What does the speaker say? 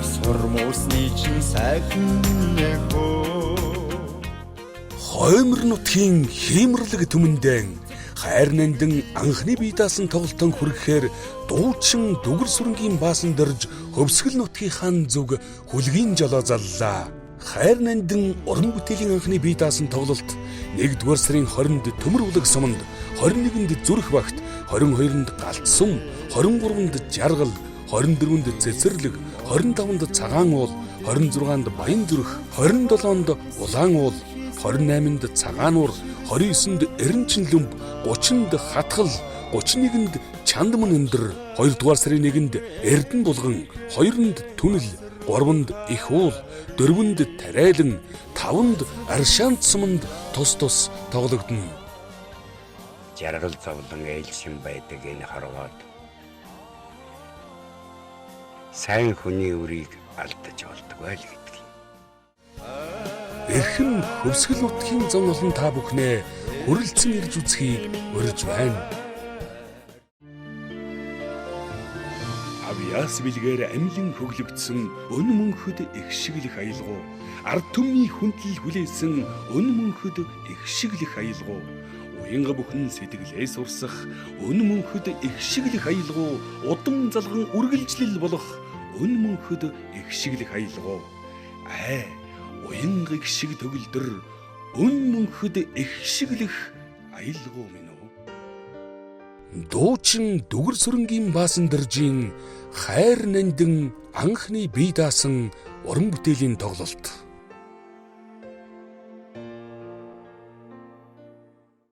сурмуусны чинь сайхан хөө. Хоймор нутгийн хиймэрлэг түмэндэн хайр нандин анхны бие даасан тоглолтон хүргэхээр дуучин дүгэр сүрэнгийн баасан дөрж хөвсгөл нутгийнхаа зүг хүлгийн жолоо заллаа. Хайр нандин уран бүтээлийн анхны бие даасан тоглолт 1-р сарын 20-нд төмөр улаг суманд, 21-нд зүрх багт, 22-нд галт сум, 23-нд жаргал, 24-нд цэцэрлэг, 25-нд цагаан уул, 26-нд баян зүрх, 27-нд улаан уул, 28-нд цагаан уур, 29-нд эренчин лүмб, 30-нд хатгал, 31-нд чандман өндөр, 2-р сарын 1-нд эрдэн булган, 2-нд түнэл, 3-нд их уул, 4-нд тарайлан, 5-нд аршаант суманд тус тус тоглогдно. Жаргал зовлон ээлжин байдаг энэ хорвоод сайн хүний үрийг алдаж болдог байл гэдэг юм. Эрхэм хөвсгөл нутгийн зам олон та бүхнээ хүрэлцэн ирж үзхийг урьж байна. Авьяас билгээр амьлан хөглөгдсөн өн мөнхөд их шиглэх аялгау, ард түмний хүндлэл хүлээсэн өн мөнхөд их шиглэх аялгау, уянга бүхэн сэтгэлээс урсах өн мөнхөд их шиглэх аялгау, удам залган үргэлжлэл болох өн мөнхөд их шиглэх аялгау, уянгыг шиг төгөлдөр өн мөнхөд их шиглэх аялгау минь үү. Дуучин дүгэр сүрэнгийн баасан дэржийн хайр нандин анхны бие даасан уран бүтээлийн тоглолт.